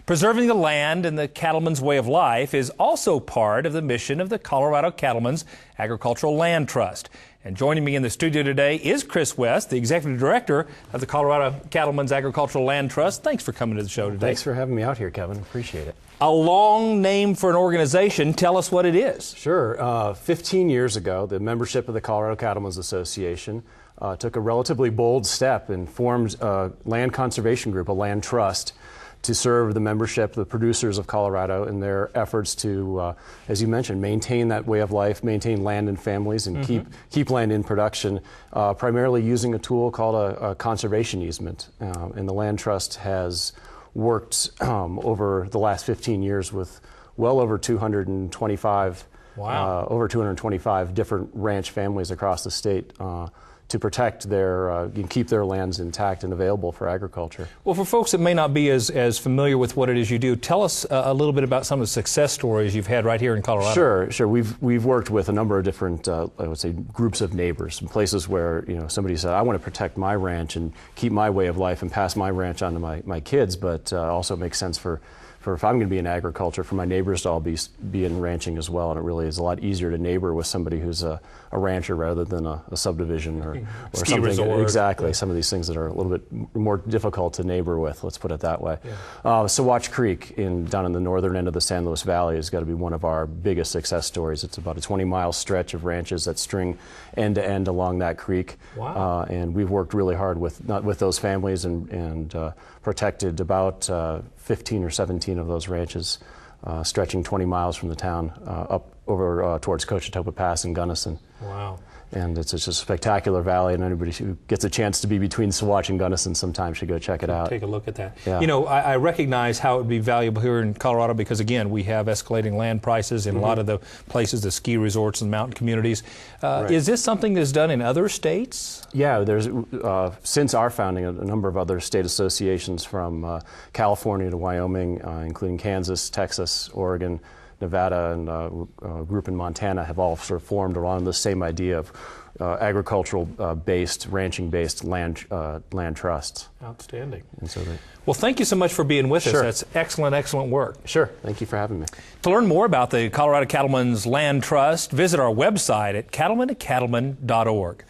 Preserving the land and the cattleman's way of life is also part of the mission of the Colorado Cattlemen's Agricultural Land Trust. And joining me in the studio today is Chris West, the Executive Director of the Colorado Cattlemen's Agricultural Land Trust. Thanks for coming to the show today. Thanks for having me out here, Kevin. Appreciate it. A long name for an organization. Tell us what it is. Sure. 15 years ago, the membership of the Colorado Cattlemen's Association took a relatively bold step and formed a land conservation group, a land trust, to serve the membership, the producers of Colorado, in their efforts to, as you mentioned, maintain that way of life, maintain land and families, and keep land in production, primarily using a tool called a conservation easement. And the land trust has worked over the last 15 years with well over 225, over 225 different ranch families across the state to protect their, keep their lands intact and available for agriculture. Well, for folks that may not be as familiar with what it is you do, tell us a little bit about some of the success stories you've had right here in Colorado. Sure. We've worked with a number of different, I would say, groups of neighbors, some places where somebody said, I want to protect my ranch and keep my way of life and pass my ranch on to my kids, but also makes sense for if I'm going to be in agriculture, for my neighbors to all be in ranching as well. And it really is a lot easier to neighbor with somebody who's a rancher rather than a subdivision or ski something. Resort. Exactly. Yeah. Some of these things that are a little bit more difficult to neighbor with, let's put it that way. Yeah. Saguache Creek down in the northern end of the San Luis Valley has got to be one of our biggest success stories. It's about a 20-mile stretch of ranches that string end to end along that creek. Wow. And we've worked really hard with those families and protected about 15 or 17 of those ranches, stretching 20 miles from the town up over towards Cochetopa Pass and Gunnison. Wow. And it's just a spectacular valley, and anybody who gets a chance to be between Saguache and Gunnison sometime should go check it out. Take a look at that. Yeah. I recognize how it would be valuable here in Colorado because, again, we have escalating land prices in a lot of the places, the ski resorts and mountain communities. Right. Is this something that's done in other states? Yeah, there's since our founding, a number of other state associations from California to Wyoming, including Kansas, Texas, Oregon, Nevada, and a group in Montana have all sort of formed around the same idea of agricultural-based, ranching-based land trusts. Outstanding. And so well, thank you so much for being with us. Sure. That's excellent work. Sure. Thank you for having me. To learn more about the Colorado Cattlemen's Land Trust, visit our website at cattlemantocattleman.org.